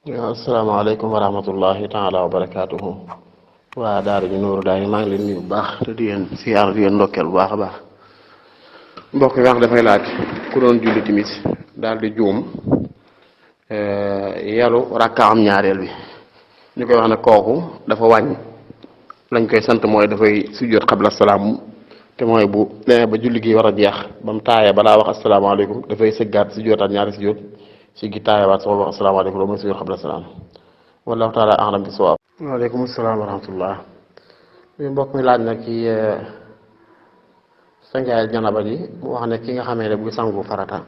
asalaamaaleykum wa rahmatullahi taala wa barakaatuhu. waa daara ji Nuuru Daay maa ngi leen nuyu bu baax te di leen siyaar di leen ndokkeel bu baax a baax. mbokk yi wax dafay laaj ku doon julli timis daal di juum yalu rakkaam ñaareel bi ñu koy wax ne kooku dafa wàññ lañ koy sant mooy dafay sujjóot xabla salaam te mooy bu demee ba julli gi war a jeex ba mu taayee balaa wax asalaamaaleykum dafay sëggaat sujjóotaat ñaari sujjóot si gi taayawaat soo wax asalaamaaleykum loolu mooy sujjóot xabla salaam wallahu taala a'lam bi sawaab. waaleykum salaam wa rahmatullah. mbokk mi laaj nag ci sangaayal janaba ji mu wax ne ki nga xamee ne buy sangu farata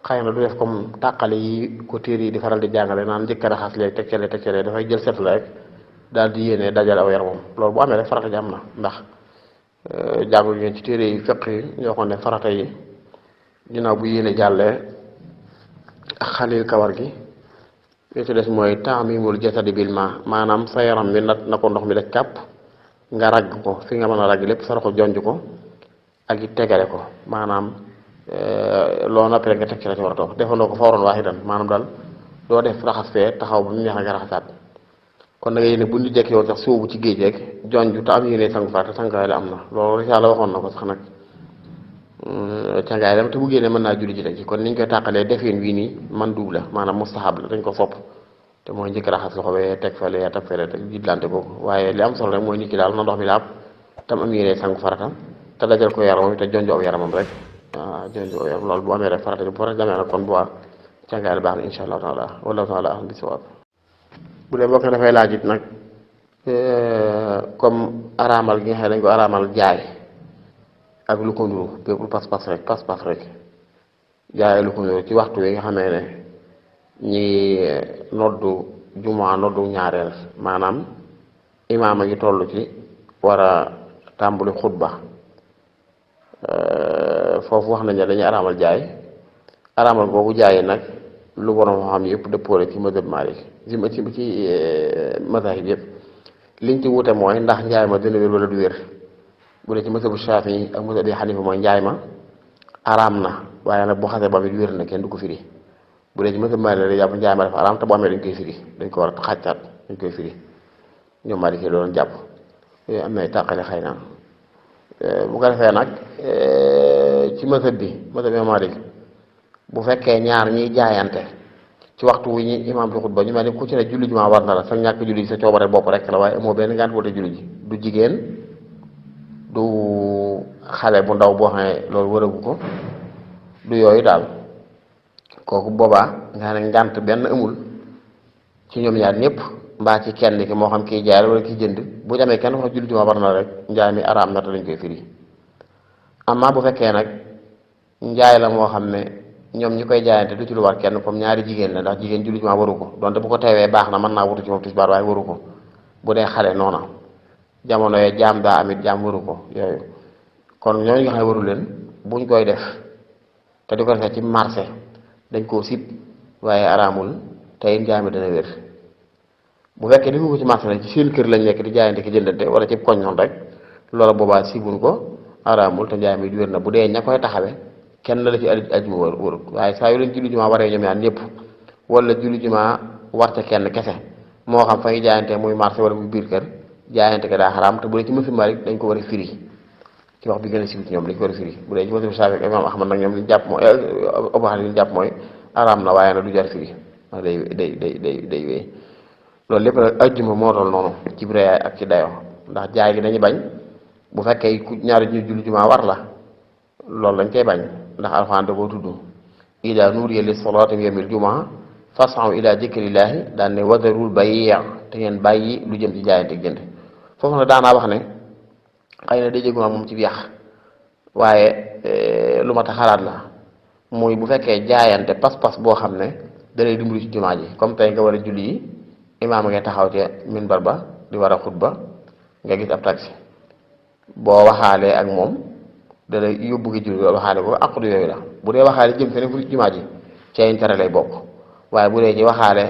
xëy na du def comme tàqale yi ko téere yi di faral di jàngale naan njëkk a raxas léegi teg dafay jël setu la rek daal di yéene dajale aw yaramam loolu bu amee rek farata ji am na ndax jàngul ngeen ci téere yi fiq yi ñoo xam ne farata yi ginnaaw bu yéene jàllee ak xalil kawar gi li ci des mooy taamimul jasadi bil ma maanaam sa yaram bi na ko ndox mi daj kàpp nga ragg ko fi nga mën a ragg lépp sa loxo jonj ko ak it tegale ko maanaam loo noppi rek nga teg ci la ci war a toog defandoo ko fawran waahidan maanaam daal doo def raxas fee taxaw ba mu neex nga raxasaat kon da nga yéene bu ñu jekki woon sax sóobu ci géej rek jonj te am yéene sangu farata sangaay la am na loolu yàlla waxoon na ko sax nag cangaay dem te bu génnee mën naa julli ji teg ci kon niñ koy tàqalee defeen wii nii man duub la maanaam mustahab la dañ ko sopp te mooy njëkk raxas loxo bee teg fale yaa teg fale teg jiitlante ko waaye li am solo rek mooy nit ki daal na ndox mi laab tam am yéene sangu farata te dajal ko yaramam te jonjo aw yaramam rek waaw jonjo aw yaram loolu bu amee rek farata bu farata demee nag kon bu waa cangaay la baax na insha allahu taala wallahu taala ahlam bi sawaab. bu dee bokk dafay laaj it nag comme araamal gi nga xam ne dañ ko araamal jaay ak lu ko nuru bépp pas-pas rek jaay lu ko nuru ci waxtu wi nga xamee ne ñi noddu jumaa noddu ñaareel maanaam imaam a ngi toll ci war a tàmbali xutba foofu wax nañ ne dañuy araamal jaay araamal boobu jaay nag lu borom xam yëpp dëppoole ci mazhab Maalik ci mazahib yëpp liñ ci wute mooy ndax njaay ma dina wér wala du wér bu dee ci mazhabu Shaafi'i ak mazhabu Hanifa mooy njaay ma araam na waaye nag bu xasee ba it wér na kenn du ko firi bu dee ci mazhab Maalik la jàpp njaay ma dafa araam te bu amee dañ koy firi dañ ko war a xàccaat dañ koy firi ñoom Maalik yi doon jàpp yooyu am nay tàqale xëy na bu ko defee nag ci mazhab Maalik bu fekkee ñaar ñiy jaayante ci waxtu wu ñi imaam di xutba ñu mel ni ku ci ne julli jumaa war na la sa ñàkk julli ji sa coobare bopp rek la waaye amoo benn ngànt wala julli ji du jigéen du xale bu ndaw boo xam ne loolu wëragu ko du yooyu daal kooku boobaa nga xam ne ngànt benn amul ci ñoom ñaar ñëpp mbaa ci kenn ki moo xam kiy jaay la wala kiy jënd bu demee kenn wax julli jumaa war na la rek njaay mi araam na te dañ koy firi amaa bu fekkee nag njaay la moo xam ne ñoom ñi koy jaayante du ci lu war kenn comme ñaari jigéen la ndax jigéen julli jumaa waru ko donte bu ko teewee baax na mën naa wutu ci moom tisbaar waaye waru ko bu dee xale noona jamono yee jaam daa amit jaam waru ko yooyu kon ñooñu nga xam ne waru leen buñ koy def te di ko defee ci marché dañ koo sib waaye araamul tey njaay mi dana wér bu fekkee defu ko ci marché nag ci seen kër lañ nekk di jaayante ki jëndante wala ci koñ noonu rek loola boobaa sibuñ ko araamul te njaay mi wér na bu dee ña koy taxawee kenn la ci aju warut waaye saa yu leen julli jumaa waree ñoom ñaar ñëpp wala julli jumaa warte kenn kese moo xam fa ñu jaayante muy marché wala muy biir kër jaayante ko daa xaraam te bu dee ci mazhab Maalik dañ ko war a firi ci wax bi gën a siiw ci ñoom dañ ko war a firi bu dee ci mazhab Shaafi'i ak Imaam Ahmad nag ñoom li ñu jàpp mooy Abu Hanifa li ñu jàpp mooy araam na waaye nag du jar firi ndax day wéy loolu lépp nag ajjuma moo toll noonu ci réyaay ak ci dayoo ndax jaay gi dañuy bañ bu fekkee ku ñaari ñu julli jumaa war la loolu lañ koy bañ ndax alxuraan da koo tudd ida nuuriya lis salaati min yawmil jumaa fas'aw ila zikrillaahi daan ne wadarul bay' te ngeen bàyyi lu jëm ci jaayante ak jënd foofu nag daanaa wax ne xëy na day jéguma moom ci yàq waaye lu ma ta xalaat la muy bu fekkee jaayante pas-pas boo xam ne da lay dimbali ci jumaa ji comme tey nga war a julli yi imaam ngay taxaw ci minbar ba di war a xutba nga gis ab taxi boo waxaalee ak moom da lay yóbbu gi julli loolu waxaale ko àqdu yooyu la bu dee waxaale jëm feneen fu jumaa ji ci tere lay bokk waaye bu dee ci waxaale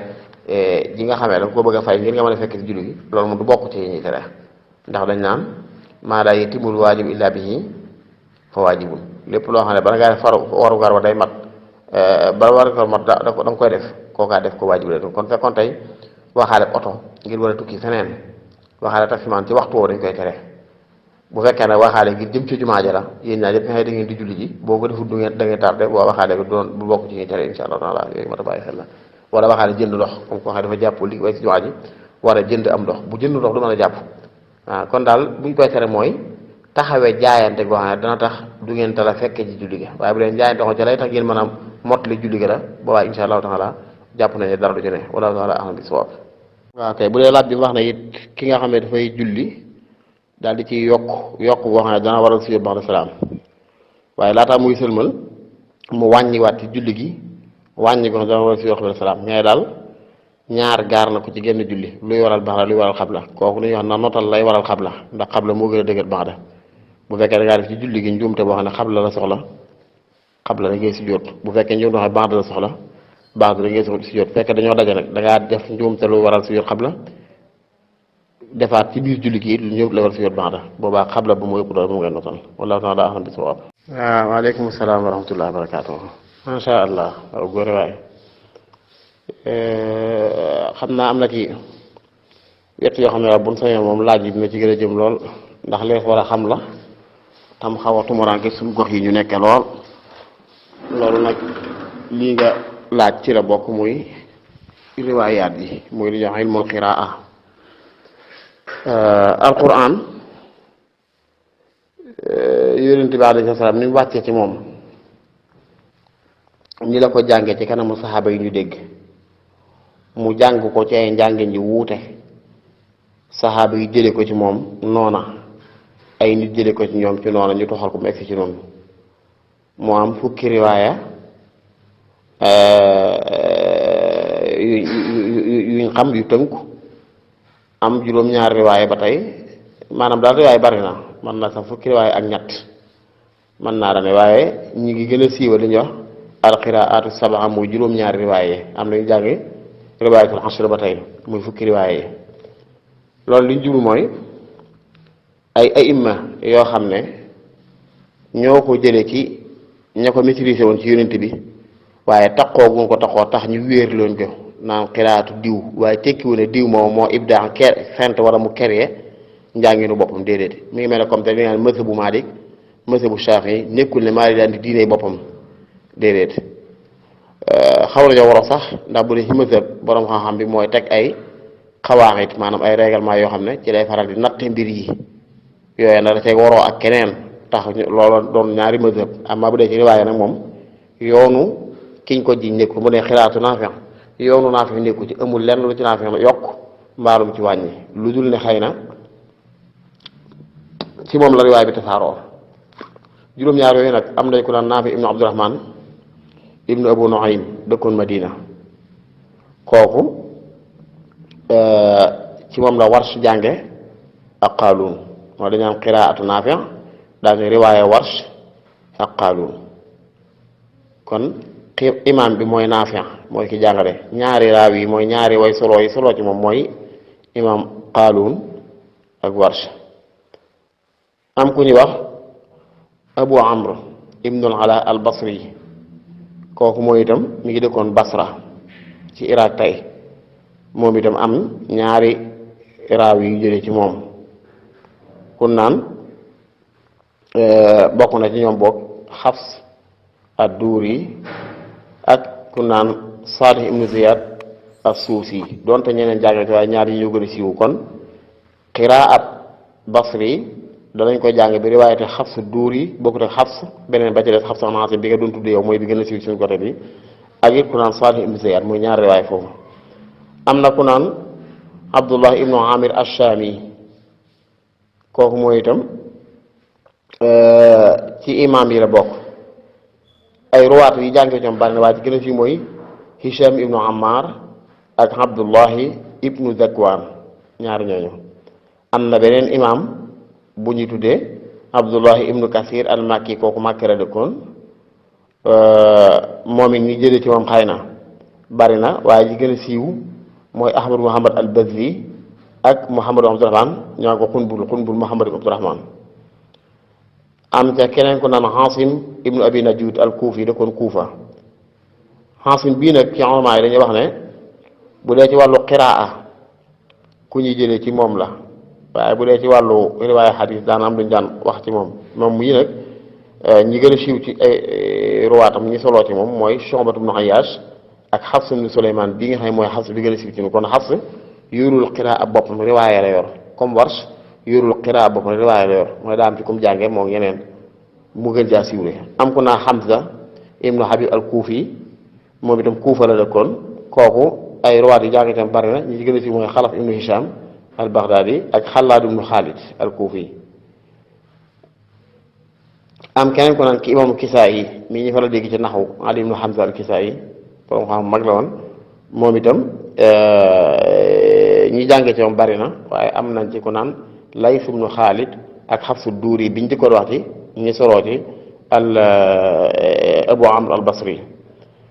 ji nga xamee da ko bëgg a fay ngir nga mën a fekk ci julli gi loolu moom du bokk ci ñuy tere ndax dañ naan maa laa yatimul waajib illa bihi fa waajibun lépp loo xam ne bala ngaa def warugar wa day mat ba war ko mat da nga koy def kookaa def ko waajib la kon fekkoon tey waxaale oto ngir war a tukki feneen waxaale taximaan ci waxtu woo dañ koy tere bu fekkee nag waxaale ngir jëm ci jumaa ja la yéen ñaar yëpp nga da ngeen di julli ji boo ko defut da ngeen tardé boo waxaale bi doon bu bokk ci ñuy tere insha allah taala yooyu mat a bàyyi xel la wala waxaale jënd ndox comme ko xam dafa jàpp li way ci jumaa ji war a jënd am ndox bu jënd ndox du mën a jàpp waaw kon daal buñ koy tere mooy taxawee jaayante goo xam ne dana tax du ngeen tala fekkee ci julli gi waaye bu leen jaayante ko ci lay tax ngeen mën a mottali julli gi la boobaa insha allahu taala jàpp nañu dara du ci ne wala taala ahlam bi sawaab waaw kay bu dee laaj bi wax na it ki nga xam ne dafay julli daal di ci yokk boo xam ne dana waral sujjóot ba'da salaam waaye laataa muy sëlmal mu wàññiwaat ci julli gi wàññi ko dana waral sujjóot ba'da salaam mais daal ñaar gaar na ko ci genn julli luy waral ba'da luy waral xabla kooku lu ñuy wax na notal lay waral xabla ndax xabla moo gën a dëgër ba'da bu fekkee da ngaa def ci julli gi njuumte boo xam ne xabla la soxla xabla da ngay sujjóot bu fekkee njuumte boo xam ne ba'da la soxla ba'da da ngay sujjóot fekkee dañoo daje nag da ngaa def njuumte lu waral sujjóot xabla defaat ci biir julli gi it lu ñëw la war sujjóot ba'da boobaa xabla bu mu ëpp doole mu ngay notal wallahu ta'ala a'lam bi sawaab. waaw waaleykum salaam wa rahmatullahi wa barakaatuh. macha allah waaw góore waay xam naa am na ci wet yoo xam ne buñ sañoon moom laaj yi dina ci gën a jëm lool ndax lees war a xam la tam xaw a tumuraanke suñu gox yi ñu nekkee lool loolu nag lii nga laaj ci la bokk muy riwaayaat yi muy li ñuy wax ilmul qiraa alquran yonent bi alayhi salaam ni mu wàccee ci moom ñi la ko jàngee ci kanamu saxaaba yi ñu dégg mu jàng ko ci ay njàngin ji wuute saxaaba yi jële ko ci moom noona ay nit jële ko ci ñoom ci noona ñu toxal ko mu egsi ci noonu moo am fukki riwaaya yuñ xam yu tënku am juróom-ñaari riwaaya ba tey maanaam daal riwaaya bari na man na sax fukki riwaaya ak ñett mën naa dane waaye ñi ngi gën a siiwa li ñuy wax alqiraatu sab'a muy juróom-ñaari riwaaya am nañu jàngi riwaayatul ashr ba tey muy fukki riwaaya loolu liñ jublu mooy ay aïmma yoo xam ne ñoo ko jële ci ña ko maîtrisé woon ci yonent bi waaye taxoo gu ko taxoo tax ñu wéer loon ko naan xiraatu diw waaye tekkiwu ne diw moom moo ibdaa fent wala mu keree njànginu boppam déedéet mi ngi mel ne comme te li nga xam ne mazhabu Maalik mazhabu Shaafi'i nekkul ne Maalik daan di diine boppam déedéet xaw nañoo waroo sax ndax bu dee ci mazhab borom xam-xam bi mooy teg ay xawaaxit maanaam ay règlement yoo xam ne ci lay faral di natte mbir yi yooyu nag da cay waroo ak keneen tax loolu doon ñaari mazhab amma bu dee ci riwaaya nag moom yoonu kiñ ko ji nekkul mu ne xiraatu Naafi' yoonu Naafi' nekku ci amul lenn lu ci Naafi' la yokk mbaalum ci wàññi lu dul ne xëy na ci moom la riwaay bi tasaaroo juróom-ñaar yooyu nag am nañ ko naan Naafi' ibnu Abdurahmaan ibnu Abu Nuaym dëkkoon Madina kooku ci moom la Warsh jànge ak Qaaluun moo dañu am qiraatu Naafi' daal ne riwaaya Warsh ak Qaaluun kon imaam bi mooy Naafi' mooy ki jàngale ñaari raaw yi mooy ñaari way solo yi solo ci moom mooy imaam Qaaluun ak Warsh am ku ñuy wax Abu Amr ibnul Ala al Basri kooku mooy itam mi ngi dëkkoon Basra ci Irak tey moom itam am ñaari raaw yu jële ci moom kun naan bokk na ci ñoom boog Xafs ad-Duuri ak kun naan Saalih ibnu Ziyaad as-Suusi donte ñeneen jàngale waaye ñaar yi ñu gën a siiw kon qiraat Basri danañ koy jàng bi riwaayate Xafs ad-Duuri bokkut ak Xafs beneen ba ci des Xafs an Aasim bi nga doon tudd yow mooy bi gën a siiw suñu côté bi ak it ku naan Saalih ibnu Ziyaad muy ñaar riwaay foofu am na ku naan Abdullah ibnu Amir ash-Shaami kooku mooy itam ci imaam yi la bokk ay ruwaat yi jàngee ñoom bari na waaye ci gën a fi mooy Hisham ibnu Ammar ak Abdullahi ibnu Zakwaan ñaari ñooñu am na beneen imaam bu ñu tuddee Abdullahi ibnu Kasir al-Makki kooku Makka la dëkkoon moom it ñi jëlee ci moom xëy na bari na waaye ci gën a siiw mooy Ahmad Muhammad al-Bazzi ak Muhammad Abdurahmaan ñoo ko xunbul Muhammad Abdurahmaan am ca keneen ku naan Xaasim ibnu Abi Najuud al-Kuufi dëkkoon Kuufa xaasim bii nag ci ulama yi dañuy wax ne bu dee ci wàllu qiraa ku ñuy jëlee ci moom la waaye bu dee ci wàllu riwaaya xadis daan am luñ daan wax ci moom mii nag ñi gën a siiw ci ay ruwaatam ñi soloo ci moom mooy Shu'batu bnu Ayyaash ak Xafs bnu Suleymaan bii nga xam ne mooy Xafs bi gën a siiw ci moom kon Xafs yorul qiraa ab boppam riwaaya la yor comme Warsh yorul qiraa ab boppam riwaaya la yor mooy daa am ci kum jànge moom yeneen mu gën jaa siiwle am ku naa Hamza ibnu Habib al Kuufi moom itam Kuufa la dëkkoon kooku ay ruwaat yi jàng itam bari na ñi ci gën a siiw mooy Xalaf ibnu Hisham al Baghdadi ak Xallaad ibnu Xaalid al Kuufi am keneen ko naan ki imaamu Kisaayi mii ñu fa la dégg ci naxu Ali ibnu Hamza al Kisaayi borom xam mag la woon moom itam ñi jàngee ci moom bari na waaye am nañ ci ko naan Lays ibnu Xaalid ak Xafsu Duuri biñ di ko wax ci ñi soroo ci al Abu Amr al Basri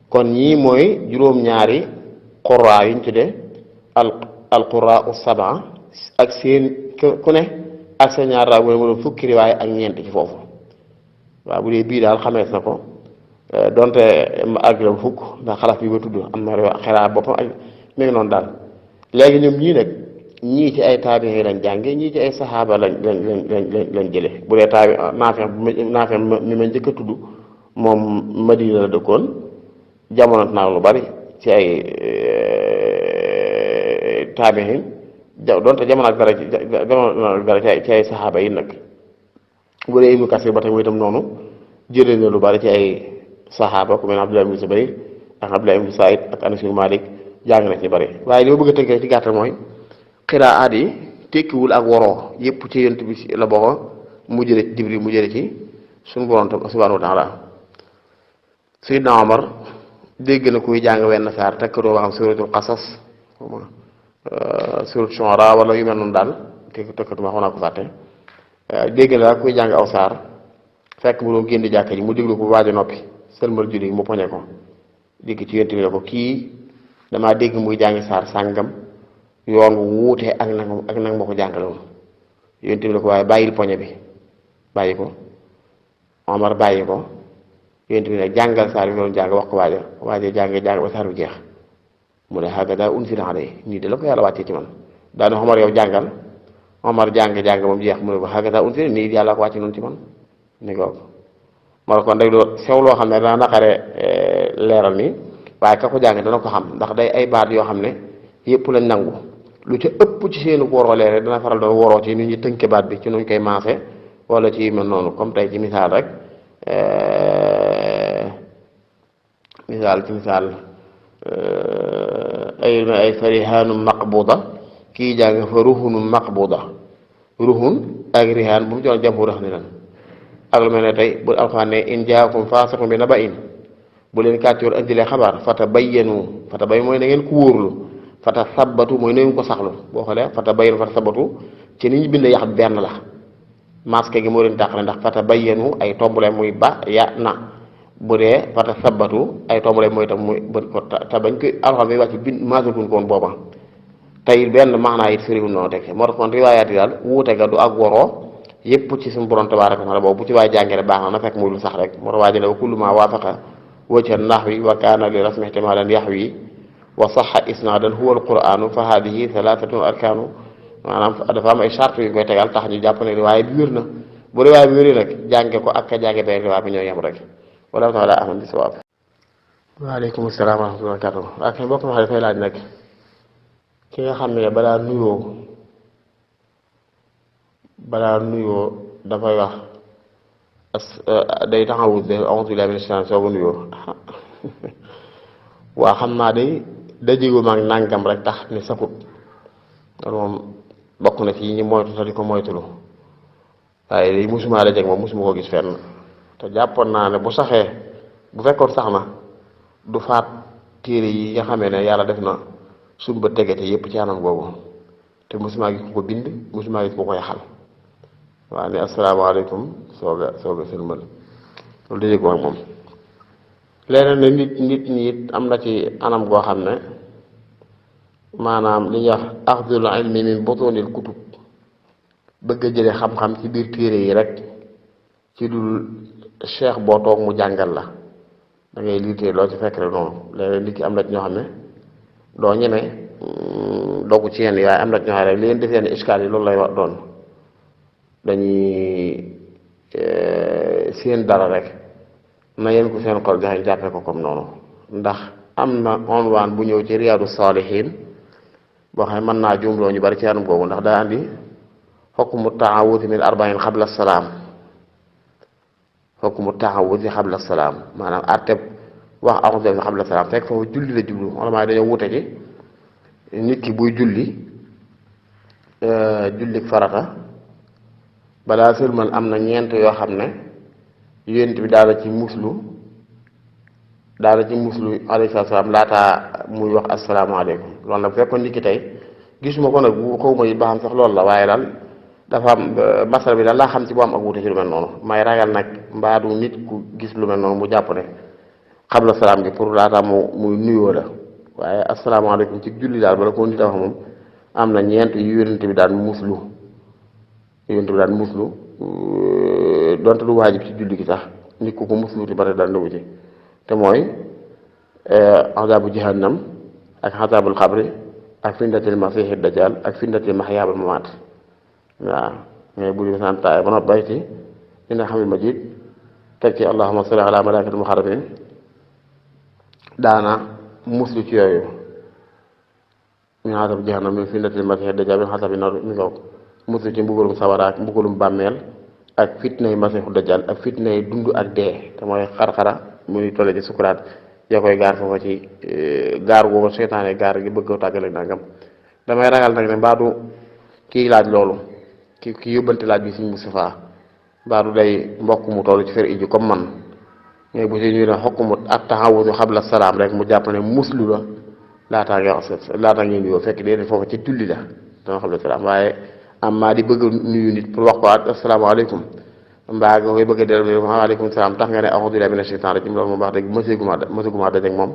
kon ñii mooy juróom-ñaari qurraa yuñ tuddee al qurraa as-sab'a ak seen ku ne ak seen ñaar raa mu doon fukki riwaay ak ñeent ci foofu waaw bu dee bii daal xamees na ko donte àgg fukk ndax Xalaf bi ba tudd am na xiraa boppam ak mi ngi noonu daal léegi ñoom ñii nag ñii ci ay taabiin lañ jànge ñii ci ay saxaaba lañ jële bu dee Naafi mi ma njëkk a tudd moom Madina la dëkkoon jamono naa lu bari ci ay taabiin donte jamono ak dara ci ay saxaaba yi nag bu dee Ibnu Kasir ba tey mooy itam noonu jëlee na lu bari ci ay saxaaba ku mel ne Abdullah ibnu Zubayr ak Abdullah ibnu Saïd ak Anas ibnu Malik jàng na ci bari waaye li ma bëgg a tënk ci gàttal mooy xiraat yi tekkiwul ak woroo yépp ci yent bi la bokk mu jële ci Jibril mu jële ci suñu borom tam subhanahu wa taala Sayyidna Omar dégg na kuy jàng wenn saar tekkatoo ba xam suratul Qasas suratul Shu'ara wala yu mel noonu daal tekkatuma xaw naa ko fàtte dégg na kuy jàng aw saar fekk mu doon génn jàkka ji mu déglu ko waaj a noppi sëlmal julli mu poñe ko dégg ci yent bi la ko kii damaa dégg muy jàngi saar sàngam yoon wu wuute ak nag ma ko jàngale woon yonent bi la ko waaye bàyyil poñe bi bàyyi ko Omar bàyyi ko yonent bi nag jàngal saar bi doon jàng wax ko waaja jàng ba saar bi jeex mu ne hakaza unzila alayhi nii de la ko yàlla wàccee ci man daane Omar yow jàngal Omar jàng moom jeex mu ne ko hakaza unzila nii yàlla ko wàcce noonu ci man ni ko moo kon day loo sew loo xam ne dana naqare leeral nii waaye ka ko jàng dana ko xam ndax day ay baat yoo xam ne yëpp lañ nangu lu ca ëpp ci seenu woroo leere dana faral doon woroo ci ni ñu tënke baat bi ci nuñ koy maase wala ci mel noonu comme tey ci misaal rek misaal ay farihaanum maqbuda kii jàng fa ruhunum maqbuda ruhun ak rihaan bu mu joon jàmbu rax ni lan ak lu mel ne tey bu alxuraan ne in jaakum faasiqun bi naba'in bu leen kàccoor indilee xabaar fatabayyanu mooy na ngeen ko wóorlu fata sabbatu mooy na ngeen ko saxlu boo xoolee fatabayyanu fata sabbatu ci ni ñu bind yax benn la masque gi moo leen tàqale ndax fatabayyanu ay tombule muy ba ya na bu dee fata sabbatu ay tombule mooy tam muy bën ko te bañ koy alxam bi wàcc bind maasatuñ ko woon booba tey benn maanaa it firiwul noonu teg moo tax kon riwaayaat yi daal wuute ga du ak woroo yépp ci suñu borom tabaaraka wa taala boobu bu ci waay jàngee baax na fekk muy lu sax rek moo tax waa jële wa kullu ma waafaqa wajha nahwi wa kaana li rasmi ihtimalan yahwi wa saxa isnaadan huwa alquranu fa hadihi thalathatun arkaanu maanaam dafa am ay charte yu koy tegal tax ñu jàpp ne riwaay bi wér na bu riwaay bi wéree nag jànge ko ak ka jànge benn riwaay bi ñoo yem rek wallahu taala ahlam bi sawaab waaleykum salaam wa rahmatulah barakatuh ak mbokk ma dafay laaj nag ki nga xam ne balaa nuyoo dafay wax day taxawut de a'uuzu billaahi mina shaytaani sooga nuyoo waa xam naa day dajigu maag nàngam rek tax ni safut loolu moom bokk na ci ñi moytu te di ko moytulu waaye day musuma dajeeg moom musuma ko gis fenn te jàppoon naa ne bu saxee bu fekkoon sax na du faat téere yi nga xamee ne yàlla def na suñ ba tegete yépp ci anam googu te musuma gis ko bind musuma gis ko yaxal waaw ne asalaamaaleykum sooga sëlmal loolu dajeeg ak moom leneen ne nit ñi it am na ci anam goo xam ne maanaam li ñuy wax axdul ilmi min butunil kutub bëgg a jële xam-xam ci biir téere yi rek ci dul cheikh boo toog mu jàngal la da ngay liitee loo ci fekk rek noonu léeg-léeg nit ki am na ci ñoo xam ne doo ñeme dogg ci yenn yi waaye am na ci ñoo xam ne rek li leen def yenn iskaal yi loolu lay wax doon dañuy seen dara rek na yéen ko seen xol gaxe jàppee ko comme noonu ndax am na onwaan bu ñëw ci riyaadu saalihiin boo xam ne mën naa juumloo ñu bari ci anam googu ndax daa andi xukmu taawuti min arbain xabla salaam xukmu taawuti xabla salaam maanaam àtteb wax a'uuzu billaahi xabla salaam fekk foofu julli la jublu wala dañoo wute ci nit ki buy julli jullik farata balaa sëlmal am na ñeent yoo xam ne yonent bi daal ci muslu alayhi salaam laataa muy wax asalaamaaleykum loolu nag bu fekkoon nit ki tey gisuma ko nag bu xaw ma it ba xam sax loolu la waaye daal dafa am masala bi daal laa xam ci bu am ak wute ci lu mel noonu may ragal nag mbaadu nit ku gis lu mel noonu mu jàpp ne xabla salaam gi pour laataa muy nuyoo la waaye asalaamaaleykum ci julli daal bala ko nit a wax moom am na ñeent yu yonent bi daan muslu donte du waajib ci julli gi sax nit ku ko muslu ti bare daan nëwu ci te mooy azaabu jahannam ak azaabul xabri ak fitnatul masiixi dajjal ak fitnatul mahyaa wal mamaat waaw mais bu dee sant ba noppi bayti dina xamil majid teg ci allahumma salli ala malaa'ikatil muqarrabiin daana muslu ci yooyu min azaabu jahannam min fitnatul masiixi dajjal min azaabi nar mi ngaw muslu ci mbugalum sawara ak mbugalum bàmmeel ak fitnay masiixu dajjal ak fitnay dund ak dee te mooy xar-xara muy tolle ci sukuraat yaa koy gaar foofa ci gaar googu seetaane gaar gi bëgg a tàggale nangam damay ragal nag ne mbaadu kii laaj loolu ki yóbbante laaj bi Sëriñ Mustafaa mbaadu day mbokk mu toll ci fer iju comme man mais bu si ñu ne xokk mu at taxawutu xabla salaam rek mu jàpp ne muslu la laataa nga wax laataa ngeen nuyoo fekk déedéet foofa ci tulli la dama xabla salaam waaye am maa di bëgg nuyu nit pour wax ko asalaamaaleykum mbaa nga koy bëgg a dellu waaleykum salaam tax nga ne a'uuzu billaahi mina shaytaani rajiim loolu moom wax dëgg mësaguma dajeek moom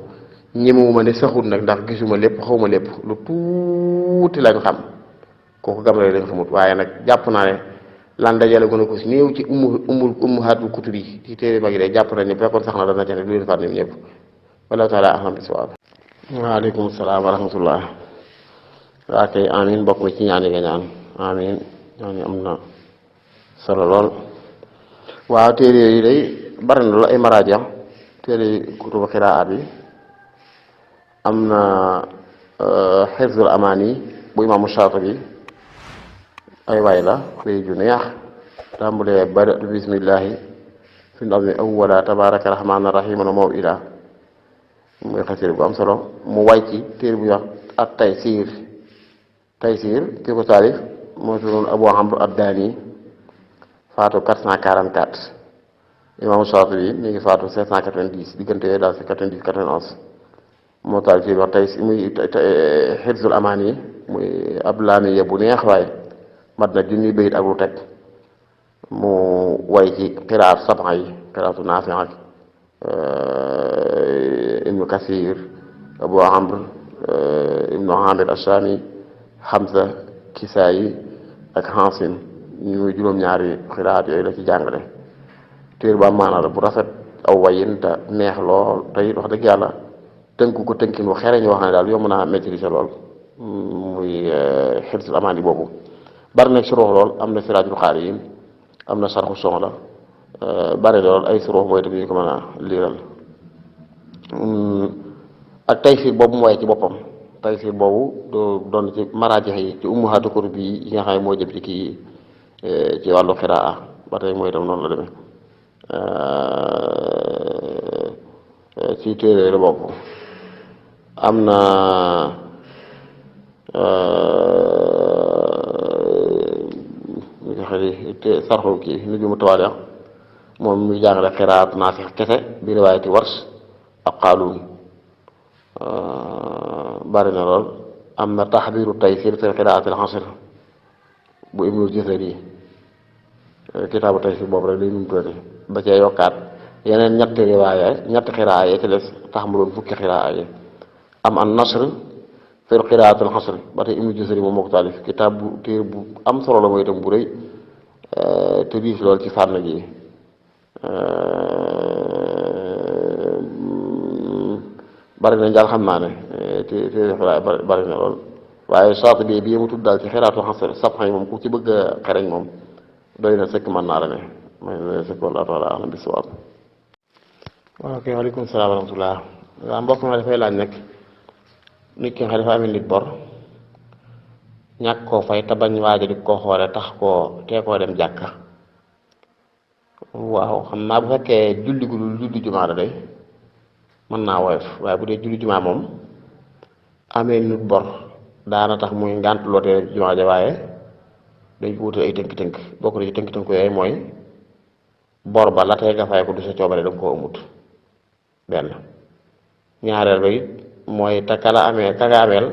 ñemewuma ne saxut nag ndax gisuma lépp xawma lépp lu tuuti lañ xam kooku gam lañ xamut waaye nag jàpp naa ne lan dajale gën a ko si néew ci ummuhaatul kutub yi ci téere mag yi day jàpp nañ ne fekkoon sax na dana ca ne lu leen fàtte ñoom ñëpp wallaahu taala a'lam bis-sawaab. waaleykum salaam wa rahmatullah. waa kay amiin bokk mi ci ñaan yi nga ñaan amiin ñaan yi am na solo lool. waaw téere yooyu day bari na la ay maraaja téere kutubu xiraat bi am na xifzul amaani bu imaamu Shaatibi ay waay la way ju neex tàmbulee bada'tu bismillahi fi nazmi awwala tabaraka rahmaani rahiim na moom ila muy xasir bu am solo mu way ci téere bu wax at taysiir ki ko taalif moo tuddoon Abu Amr ad-Daani faatu 444 imaamu Shaatibi mi ngi faatu 790 diggante yooyu daal si 90 91 moo taal ci wax tey muy xifzul amaan yi muy ab laamiya bu neex waaye mat na junni bayit ak lu teg mu way ci xiraat sab'a yi xiraatu Naafi ak ibnu Kasiir Abu Amr ibnu Amir Ash-Shaami Hamza Kisaayi ak Haasim ñu juróom-ñaari xiraat yooyu la ci jàngale téer bu am maanaa la bu rafet aw wayin te neex lool te it wax dëgg yàlla tënku ko tënkin wu xere ñu wax ne daal yomb naa maîtriser lool muy xifzul amaani boobu bari na suruux lool am na siraajul xaariyin am na sarxu soxla bari lool ay suruux mooy tamit ñu ko mën a liiral ak taysiir boobu mu waaye ci boppam taysiir boobu doo doon ci maraajex yi ci ummuhaatu kutub yi nga xam ne moo jëm ci kii ci wàllu xiraa ba tey mooy itam noonu la demee ci téere la bokk am na ñu ko xëy sarxu kii nu jumu tawaaleex moom mu ngi jàngale xiraat Naafi kese bi riwaayati Warsh ak Qaaluun bari na lool am na taxdiiru taysiir fi qiraatil ashr bu Ibnul Jazari kitaabu taysiir boobu rek day num tuuti ba cee yokkaat yeneen ñetti xiraa yi ci des tax mu doon fukki xiraa yi am an nasr fi qiraatil ashr ba tey Ibnul Jazari moom moo ko taalif kitaab bu téere bu am solo la mooy itam bu rëy te riis lool ci fànn gi bari nañ daal xam naa ne te bari na lool waaye saatu bi mu tudd daal ci xiraatu xasar sapxa yi moom ku ci bëgg a xereñ moom doy na sëkk mën naa la ne may na sëkk wallaahu taala alam bi sawaab. ok waaleykum salaam wa rahmatullah. waaw mbokk ma dafay laaj nag nit ki nga xam dafa amee nit bor ñàkk koo fay te bañ waaja di koo xoole tax koo tee koo dem jàkka. waaw xam naa bu fekkee julli gu dul julli jumaa la day mën naa woyof waaye bu dee julli jumaa moom amee nit bor daana tax muy ngànt lootee jumaa ja waaye dañ ko wutal ay tënk-tënk bokk na ci tënk-tënk yooyu mooy bor ba la tey nga fay ko du sa coobare da nga koo amut benn ñaareel ba it mooy te ka nga ameel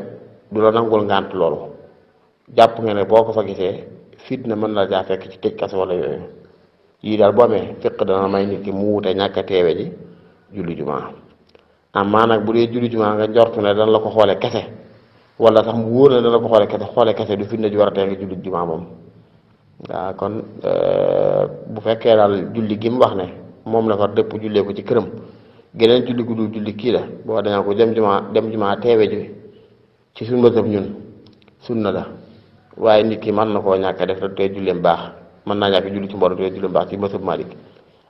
du la nangul ngànt loolu jàpp nga ne boo ko fa gisee fitna mën na jaa fekk ci tëj kaso wala yooyu yii daal boo amee fiq dana may nit ki mu wute ñàkk a teewe ji julli jumaa amaa nag bu dee julli jumaa nga njortu ne dana la ko xoole kese wala sax mu wóor na dana la ko xoole kese du fitna ju war a tee nga julli jumaa moom waaw kon bu fekkee daal julli gi mu wax ne moom la fa dëpp jullee ko ci këram geneen julli gu dul julli kii la boo dañaa ko dem jumaa teewe ji ci suñu mësëb ñun sunna la waaye nit ki mën na koo ñàkk def te tey julleem baax mën naa ñàkk julli ci mbooloo te julleem baax ci mësëb Maalik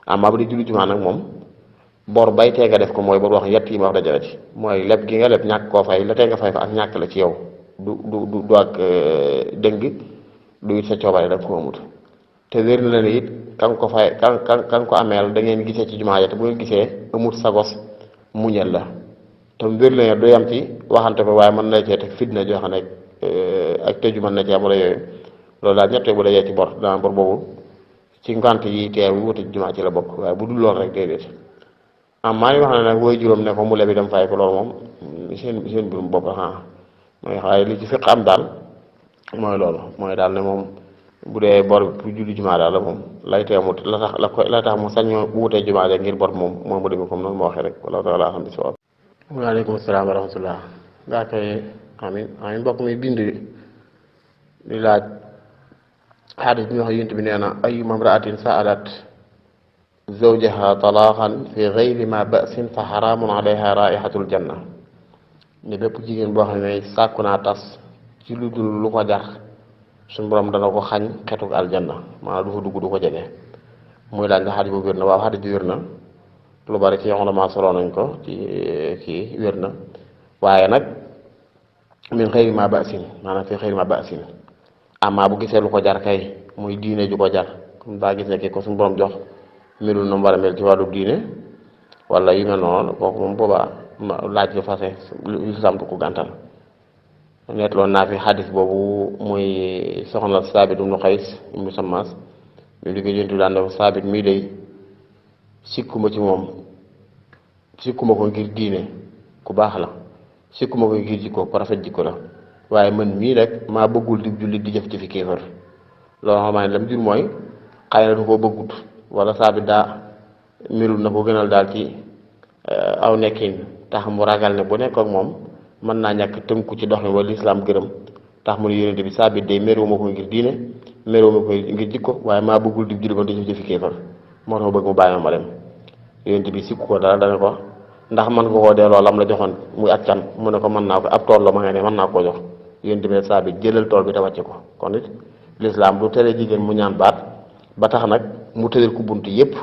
amaa bu dee julli jumaa nag moom bor bay tee nga def ko mooy bor wax yett yi ma wax dajale ci mooy leb gi nga leb ñàkk koo fay la tee nga fay ko ak ñàkk la ci yow du ak dëng du it sa coobare daf ko amut te wér na ne it kan ko fay kan ko ameel da ngeen gisee ci jumaa ja te bu ngeen gisee amut sagos muñal la te wér na ne du yam ci waxante ko waaye mën na cee teg fitna joo xam ne ak tëju mën na ci am wala yooyu loolu daal ñett bu dajee ci bor dana bor boobu ci ngant yi teew yi wuti jumaa ci la bokk waaye bu dul lool rek déedéet maa ngi wax ne nag woy juróom ne ko mu lebi dem fay ko loolu moom seen mbirum bopp mooy xaaye li ci fiq am daal mooy loolu mooy daal ne moom bu dee bor bu julli jumaa daal la moom lay teemut la tax mu sañ wutee jumaa ja ngir bor moom mu demee comme noonu ma waxee rek wala taala xam bi si waat. waaleykum salaam wa rahmatullah. ngaa koy amin mbokk mi bind di laaj xadis bi ñu wax yonent bi nee na ayyuma imra'atin sa'alat zawjaha talaqan fi ghayri ma ba'sin fa haramun alayha raihatul janna ne bépp jigéen boo xam ne sàkku naa tas ci lu dul lu ko jar suñu borom dana ko xañ xetuk aljanna maanaam du fa dugg du ko jege muy laaj nga xadis bu wér na waaw xadis bi wér na lu bari ci ulama solo nañ ko ci kii wér na waaye nag min xëyri ma ba'sin maanaam fi xëyri ma ba'sin amaa bu gisee lu ko jar kay muy diine ju ko jar comme daa gis ne kii ko suñu borom jox melul na mu war a mel ci wàllu diine wala yu mel noonu kooku moom boobaa laaj lu fase lislaam du ko gàntal neetloon naa fi xadis boobu muy soxna Saabit ibnu Qays ibnu Sammas ñu liggéey yonent daan dafa Saabit mii day sikkuma ci moom sikkuma ko ngir diine ku baax la sikkuma ko ngir jikko ku rafet jikko la waaye man mii rek maa bëggul di jullit di jëf ci fi kéefër loolu xam ne lam jur mooy xëy na du ko bëggut wala Saabit daa melul na ko gënal daal ci aw nekkin tax mu ragal ne bu nekk ak moom mën naa ñàkk tënku ci dox mi wala lislaam gërëm tax mu ne yonent bi Saabit day merewuma ko ngir diine merewuma ko ngir jikko waaye maa bëggul di jullit ba di jëf ci fi kéefër moo tax bëgg mu bàyyi ma dem yonent bi sikku ko dara dana ko ndax man ko koo delloo lam la joxoon muy ak can mu ne ko mën naa ko ab tool la ma nga ne mën naa koo jox yonent bi Saabit jëlal tool bi te wàcce ko kon it lislaam du tere jigéen mu ñaan baat ba tax nag mu tëjal ko bunt yépp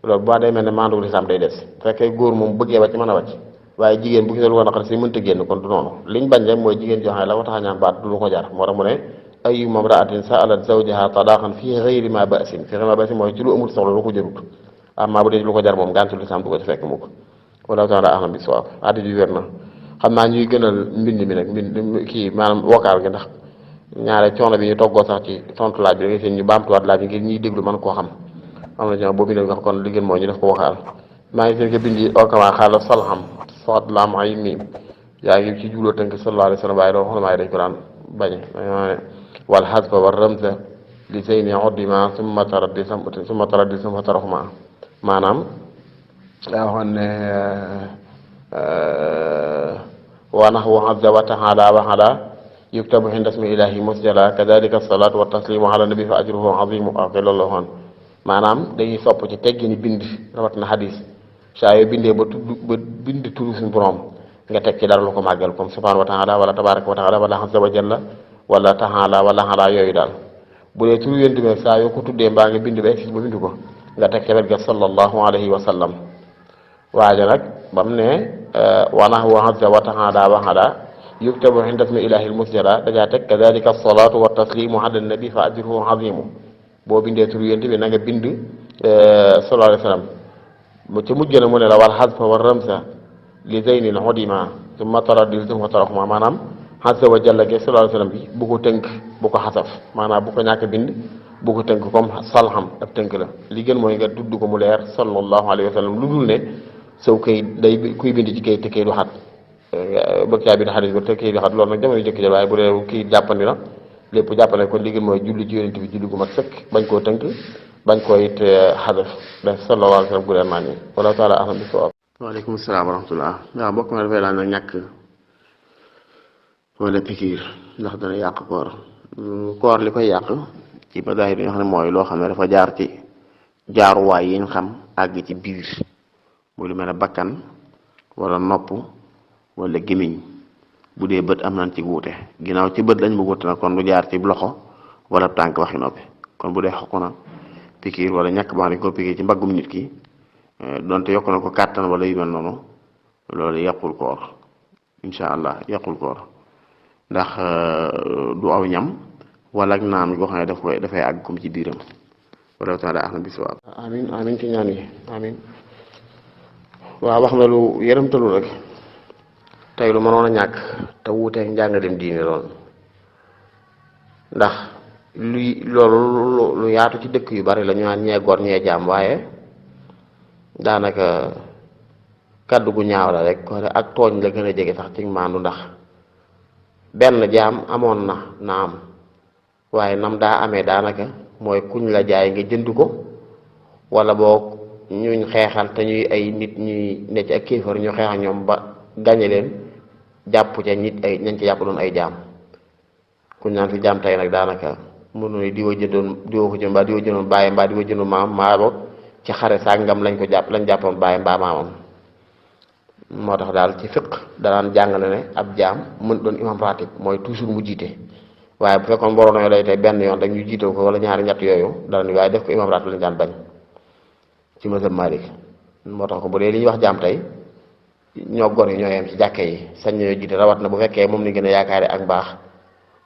loolu bu day mel ne maandu lislaam day des fekkee góor moom bëggee wàcc mën a wàcc waaye jigéen bu gisee lu ko naqari si mënta génn kon du noonu liñ bañ rek mooy jigéen joo xam ne la ko tax a ñaan baat du lu ko jar moo tax mu ne ayyuma imra'atin sa'alat zawjaha talaqan fi ghayri ma ba'sin fi ghayri ma ba'sin mooy ci lu amul soxla lu ko jarut amma bu dee lu ko jar moom gàntu lislaam du ko ci fekk mukk wala taala a'lam bis-sawab addi bi wér na xam naa ñuy gënal mbind mi nag mbind kii maanaam vocal gi ndax ñaare coono bi ñu toggoo sax ci tontu laaj bi da ngay seen ñu baamtuwaat laaj bi ngir ñuy déglu mën koo xam am na ñoo boobu nag nga kon li gën mooy ñu def ko vocal maa ngi seen ko bindi okama xaala salham soot laam ay miim yaa ngi ci jubloo tënk sallallahu alayhi wa sallam waaye doo xam ne maa dañ ko daan bañ wal hasba war ramza li zeyni oddima summa taraddi summa taraxuma maanaam daa waxoon ne wa nahwu azza wa taala wa ala yuktabu inda ismi ilahi musjala kadalika salatu wa taslimu ala nabi fa ajruhu azimu ak loolu la waxoon maanaam dañuy sopp ci teggini bind rawat na xadis saa yoo bindee ba bind turu suñu borom nga teg ci dara lu ko màggal comme subhanahu wa taala wala tabaraka wa taala wala azza wa jalla wala taala wala xalaa yooyu daal bu dee tur yonent bi saa yoo ko tuddee mbaa nga bind ba egsi ba bind ko nga teg ca wet ga sallallahu alayhi wa sallam waaye nag ba mu ne wanax wa azza wa taala wa xalaa yuktabu inda ismi ilahil musjala dajaa teg kadalika salatu wa taslimu ala nabi fa ajruhu azimu boo bindee tur yonent bi na nga bind sallallahu alayhi wa sallam mu ci mujj na mu ne la wal xasfa wa ramsa li zeynil hodima summa taradil summa taraxuma maanaam azza wa jalla ge sallallahu alayhi wa sallam bi bu ko tënk bu ko xasaf maanaam bu ko ñàkk bind bu ko tënk comme salham ab tënk la li gën mooy nga dudd ko mu leer sallallahu alayhi wa sallam lu dul ne sow kayit day kuy bind ci kayit te kayit du xat bëgg caa bind xadis ba te kayit du xat loolu nag jamono jëkk ja waaye bu dee kii jàppandi na lépp jàppale kon li gën mooy julli ci yonent bi julli gu mat sëkk bañ koo tënk bañ koo it xadaf def sallallahu alayhi wa sallam gu leer naa ñi wala taala ahlam bi sawaab. waaleykum salaam wa rahmatullah waaw mbokk ma dafay laaj nag ñàkk wala pikiir ndax dana yàq koor li koy yàq ci madaahib yi nga xam ne mooy loo xam ne dafa jaar ci jaaruwaay yi ñu xam àgg ci biir muy lu mel ne bakkan wala nopp wala gémmiñ bu dee bët am nañ ci wuute ginnaaw ci bët lañ mu wuute na kon lu jaar ci loxo wala tànk waxi noppi kon bu dee xokk na pikiir wala ñàkk ba dañ ko pikiir ci mbaggum nit ki donte yokk na ko kàttan wala yu mel noonu loolu yàqul koor insha allah yàqul koor ndax du aw ñam wala ak naan goo xam ne dafay àgg comme ci biiram wala taala ahlam bisawab. amin amin ci ñaan yi amin waaw wax na lu yërëmtalu rek tey lu mënoon a ñàkk te wuuteeg njàngalem diine lool ndax loolu lu yaatu ci dëkk yu bari la ñu naan ñee gor ñee jaam waaye daanaka kaddu gu ñaaw la rek ko ak tooñ la gën a jege sax ci maandu ndax benn jaam amoon na naam waaye nam daa amee daanaka mooy kuñ la jaay nga jënd ko wala boog ñuñ xeexal te ñuy ay nit ñuy ne ci ak kéefar ñu xeex ñoom ba gañe leen jàpp ca nit ay ñañ ci jàpp doon ay jaam kuñ naan fi jaam tey nag daanaka mënu diwa ko jënd mbaa diwa jëndoon bàyyi mbaa diwa jëndoon maam maa boog ci xare sàngam lañ jàppoon bàyyi mbaa maamam moo tax daal ci fiq danaan jàngale ne ab jaam mën doon imam ratib mooy toujours mu jiite waaye bu fekkoon boroon nañoo day tey benn yoon rek ñu jiite ko wala ñaari ñett yooyu dara ni waaye def ko imam ratib lañu daan bañ ci mazhab Malik moo tax ko bu dee li ñuy wax jaam tey ñoo gor yi ñoo yem ci jàkke yi sañ ñoo jiite rawat na bu fekkee moom ni gën a yaakaare ak mbaax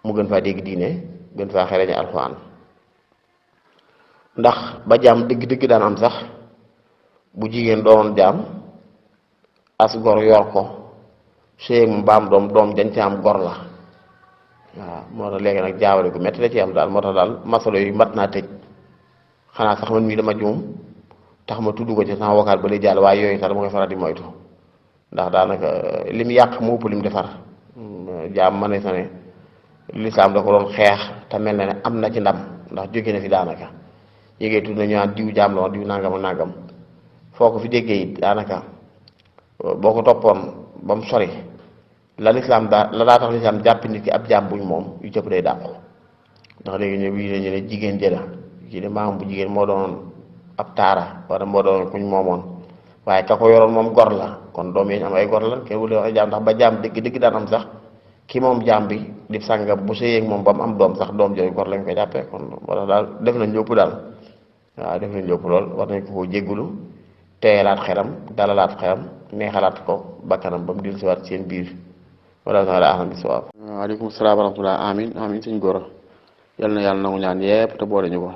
mu gën faa dégg diine gën faa xereñe alxuraan ndax ba jaam dëgg-dëgg daan am sax bu jigéen doon jaam as gor yor ko sëy mu baam doom dañ ci am gor la waaw moo tax léegi nag jaawale gu métti la ci am daal moo tax daal masalo yu mat naa tëj xanaa sax man mii dama juum tax ma tudd ko ci sama wakaat ba lay jàll waaye yooyu sax dama koy faral di moytu ndax daanaka lim yàq mu ëpp lim defar jaam ma ne sa ne lislaam da ko doon xeex te mel na ne am na ci ndam ndax jóge na fi daanaka yégee tudd na ñu naan diw jaam la woon diw nangam ak nangam foo ko fi déggee it daanaka boo ko toppoon ba mu sori la daa tax lislaam jàpp nit ki ab jaam buñ moom yu cëpp day dàqu ndax léegi ñu ne jigéen jëla ci de maam bu jigéen moo doon ab taara wala moo doon kuñ moomoon waaye ka ko yoroon moom gor la kon doom yi am ay gor la kenn wula wax jaam ndax ba jaam dëgg daan am sax ki moom jaam bi di sànga bu sëyeeg moom ba mu am doom sax doom jooyu gor lañ ko jàppee kon moo tax daal def nañ ñëpp daal waaw def nañ ñëpp lool war nañ ko jéggulu teeyalaat xelam dalalaat xelam neexalaat ko bakkanam ba mu dil siwaat seen biir wala taala ahlam bi sawaab. waaleykum salaam wa rahmatullah amin amin suñ góor yal na yàlla nangu ñaan yépp te boole ñu ko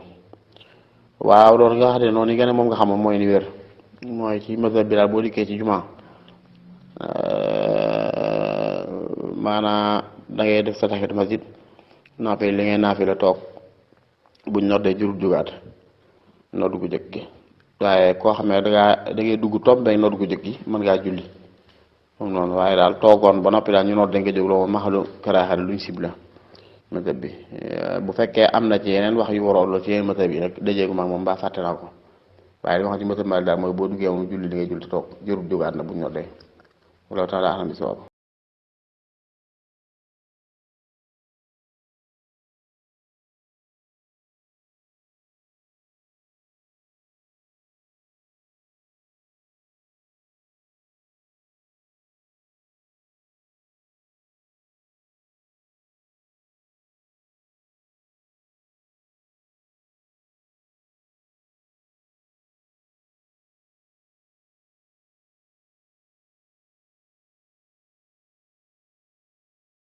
waaw loolu nga xam ne noonu yi gën a moom nga xam mooy ni wér mooy ci mazhab bi daal boo dikkee ci jumaa maanaa da ngay def sa taxit masjid naafi li ngay naafi la toog buñ noddee jurul jugaat noddu gu jëkk gi waaye koo xam ne da ngay dugg topp day noddu gu jëkk gi mën ngaa julli moom noonu waaye daal toogoon ba noppi daal ñu nodd dañ ko jóg loolu maxalu karaaxal luñ sibla mazhab bi bu fekkee am na ci yeneen wax yu waroon la ci yeneen mazhab yi rek dajeegu mag moom mbaa fàtte naa ko waaye li ma xam ci mazhab Maalik daal mooy boo duggee moom julli di ngay julli te toog jërul jógaat na buñ noddee wala taala ahlam bi sawaab